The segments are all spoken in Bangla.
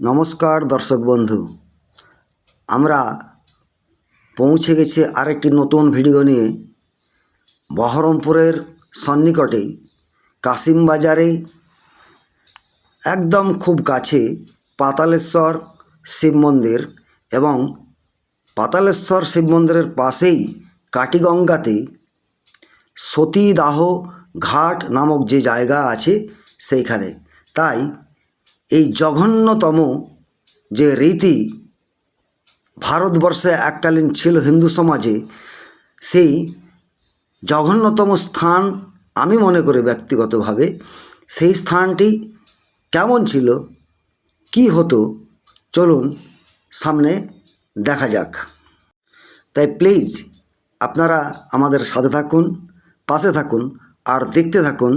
নমস্কার দর্শক বন্ধু, আমরা পৌঁছে গেছি আরেকটি নতুন ভিডিও নিয়ে। বহরমপুরের সন্নিকটে কাশিমবাজারে একদম খুব কাছে পাতালেশ্বর শিব মন্দির এবং পাতালেশ্বর শিব মন্দিরের পাশেই কাটিগঙ্গাতে সতীদাহ ঘাট নামক যে জায়গা আছে সেইখানে। তাই এই জঘন্যতম যে রীতি ভারতবর্ষে এককালীন ছিল হিন্দু সমাজে, সেই জঘন্যতম স্থান আমি মনে করি ব্যক্তিগতভাবে সেই স্থানটি কেমন ছিল, কি হতো, চলুন সামনে দেখা যাক। তাই প্লিজ আপনারা আমাদের সাথে থাকুন, পাশে থাকুন আর দেখতে থাকুন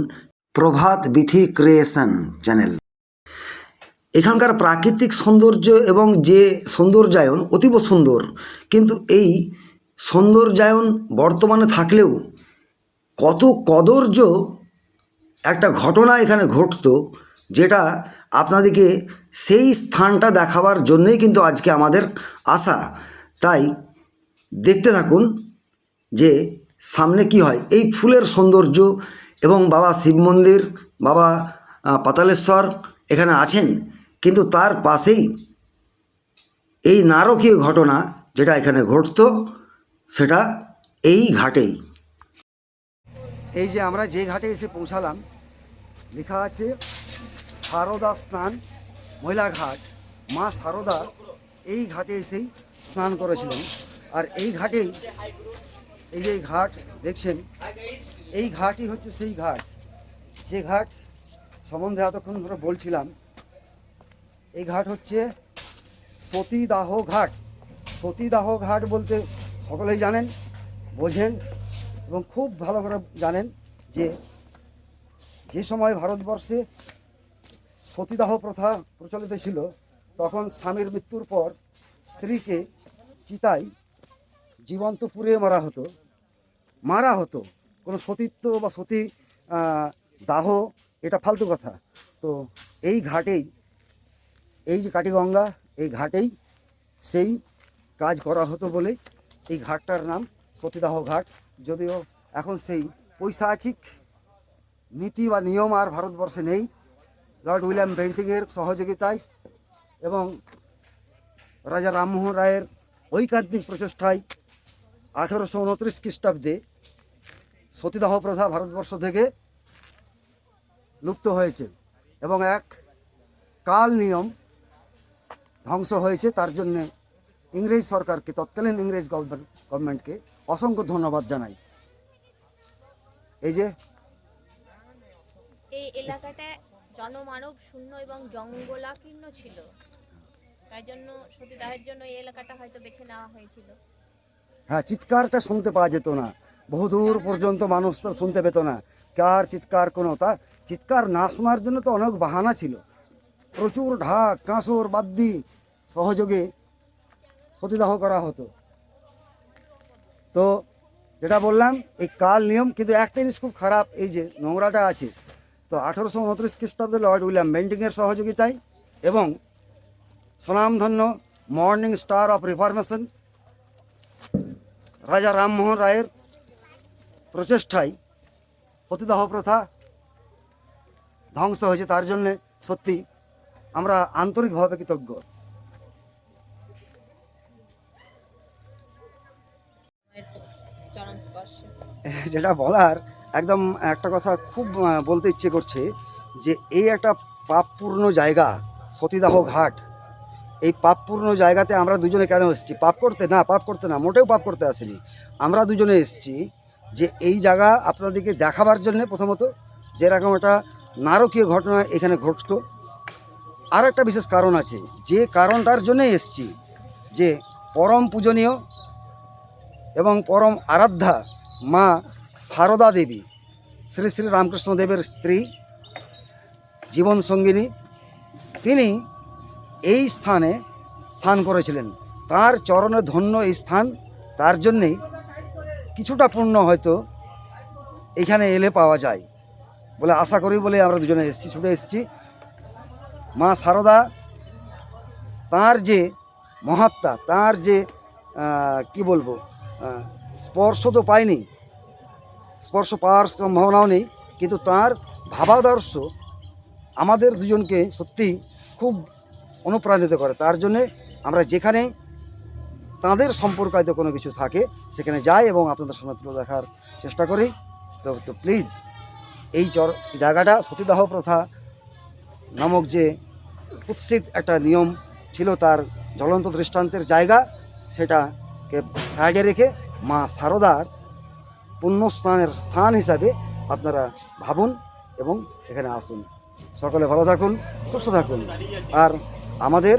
প্রভাত বিথি ক্রিয়েশন চ্যানেল। এখানকার প্রাকৃতিক সৌন্দর্য এবং যে সৌন্দর্যায়ন অতীব সুন্দর, কিন্তু এই সৌন্দর্যায়ন বর্তমানে থাকলেও কত কদর্য একটা ঘটনা এখানে ঘটতো, যেটা আপনাদেরকে সেই স্থানটা দেখাবার জন্যই কিন্তু আজকে আমাদের আসা। তাই দেখতে থাকুন যে সামনে কি হয়। এই ফুলের সৌন্দর্য এবং বাবা শিব মন্দির, বাবা পাতালেশ্বর এখানে আছেন, কিন্তু তার পাশেই এই নারকীয় ঘটনা যেটা এখানে ঘটতো সেটা এই ঘাটেই। এই যে আমরা যে ঘাটে এসে পৌঁছালাম, লেখা আছে সারদা স্নান মহিলা ঘাট। মা সারদা এই ঘাটে এসেই স্নান করেছিলেন। আর এই ঘাটেই, এই যে ঘাট দেখছেন, এই ঘাটই হচ্ছে সেই ঘাট যে ঘাট সম্বন্ধে এতক্ষণ ধরে বলছিলাম। এই ঘাট হচ্ছে সতীদাহ ঘাট। সতীদাহ ঘাট বলতে সকলেই জানেন, বোঝেন এবং খুব ভালো করে জানেন যে সময় ভারতবর্ষে সতীদাহ প্রথা প্রচলিত ছিল, তখন স্বামীর মৃত্যুর পর স্ত্রীকে চিতায় জীবন্ত পুড়িয়ে মারা হতো। কোনো সতীত্ব বা সতী দাহ এটা ফালতু কথা। তো এই ঘাটেই, এই যে কাটিগঙ্গা, এই ঘাটেই সেই কাজ করা হতো বলেই এই ঘাটটার নাম সতীদাহ ঘাট। যদিও এখন সেই পৈশাচিক নীতি বা নিয়ম আর ভারতবর্ষে নেই। লর্ড উইলিয়াম বেন্টিংয়ের সহযোগিতায় এবং রাজা রামমোহন রায়ের ঐকান্তিক প্রচেষ্টায় 1829 খ্রিস্টাব্দে সতীদাহ প্রথা ভারতবর্ষ থেকে লুপ্ত হয়েছে এবং এক কাল নিয়ম ধ্বংস হয়েছে। তার জন্যে ইংরেজ সরকারকে, তৎকালীন ইংরেজ গভর্নমেন্টকে অসংখ্য ধন্যবাদ জানাই। এই যে এই এলাকাটা জনমানব শূন্য এবং জঙ্গলাকীর্ণ ছিল, তাই জন্য সতীদাহের জন্য এই এলাকাটা হয়তো বেছে নেওয়া হয়েছিল। হ্যাঁ, চিৎকারটা শুনতে পাওয়া যেত না, বহুদূর পর্যন্ত মানুষ তো শুনতে পেত না কার চিৎকার। কোনো তার চিৎকার না শোনার জন্য তো অনেক বাহানা ছিল। প্রচুর ঢাক, কাঁসর, বাদ্যি সহযোগে সতীদাহ করা হতো। তো যেটা বললাম, এই কাল নিয়ম, কিন্তু একটা জিনিস খুব খারাপ, এই যে নোংরাটা আছে। তো 1829 খ্রিস্টাব্দে লর্ড উইলিয়াম বেন্টিংয়ের সহযোগিতায় এবং স্বনামধন্য মর্নিং স্টার অফ রিফরমেশন রাজা রামমোহন রায়ের প্রচেষ্টায় সতীদাহ প্রথা ধ্বংস হয়েছে। তার জন্যে সত্যি আমরা আন্তরিকভাবে কৃতজ্ঞ। যেটা বলার, একদম একটা কথা খুব বলতে ইচ্ছে করছে যে এই একটা পাপপূর্ণ জায়গা সতীদাহ ঘাট। এই পাপপূর্ণ জায়গাতে আমরা দুজনে কেন এসেছি? পাপ করতে না, মোটেও পাপ করতে আসিনি। আমরা দুজনে এসেছি যে এই জায়গা আপনাদেরকে দেখাবার জন্যে, প্রথমত যেরকম একটা নারকীয় ঘটনা এখানে ঘটতো। আর একটা বিশেষ কারণ আছে, যে কারণটার জন্যই এসেছি, যে পরম পূজনীয় এবং পরম আরাধ্যা মা সারদা দেবী, শ্রী শ্রী রামকৃষ্ণদেবের স্ত্রী, জীবন সঙ্গিনী, তিনি এই স্থানে স্নান করেছিলেন। তার চরণে ধন্য এই স্থান। তার জন্যেই কিছুটা পুণ্য হয়তো এখানে এলে পাওয়া যায় বলে আশা করি, বলে আমরা দুজনে ছুটে এসেছি। মা সারদা তার যে মহাত্মা, তার যে কি বলবো, স্পর্শ তো পাইনি, স্পর্শ পাওয়ার সম্ভাবনাও নেই, কিন্তু তার ভাবাদর্শ আমাদের দুজনকে সত্যি খুব অনুপ্রাণিত করে। তার জন্যে আমরা যেখানে তাঁদের সম্পর্কিত কোনো কিছু থাকে সেখানে যাই এবং আপনাদের সামনে তুলে দেখার চেষ্টা করি। তো প্লিজ এই জায়গাটা সতীদাহ প্রথা নামক যে কুৎসিত একটা নিয়ম ছিল, তার জ্বলন্ত দৃষ্টান্তের জায়গা, সেটাকে সাইডে রেখে মা শারদার পুণ্যস্নানের স্থান হিসাবে আপনারা ভাবুন এবং এখানে আসুন। সকলে ভালো থাকুন, সুস্থ থাকুন, আর আমাদের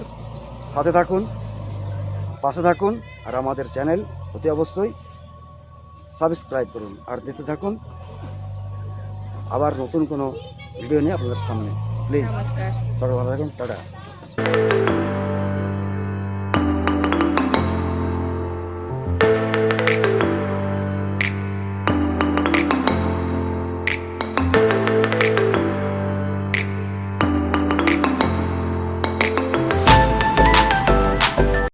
সাথে থাকুন, পাশে থাকুন, আর আমাদের চ্যানেল অতি অবশ্যই সাবস্ক্রাইব করুন আর দেখতে থাকুন আবার নতুন কোনো ভিডিও নিয়ে আপনাদের সামনে। প্লিজ সকলে ভালো থাকুন, টাটা।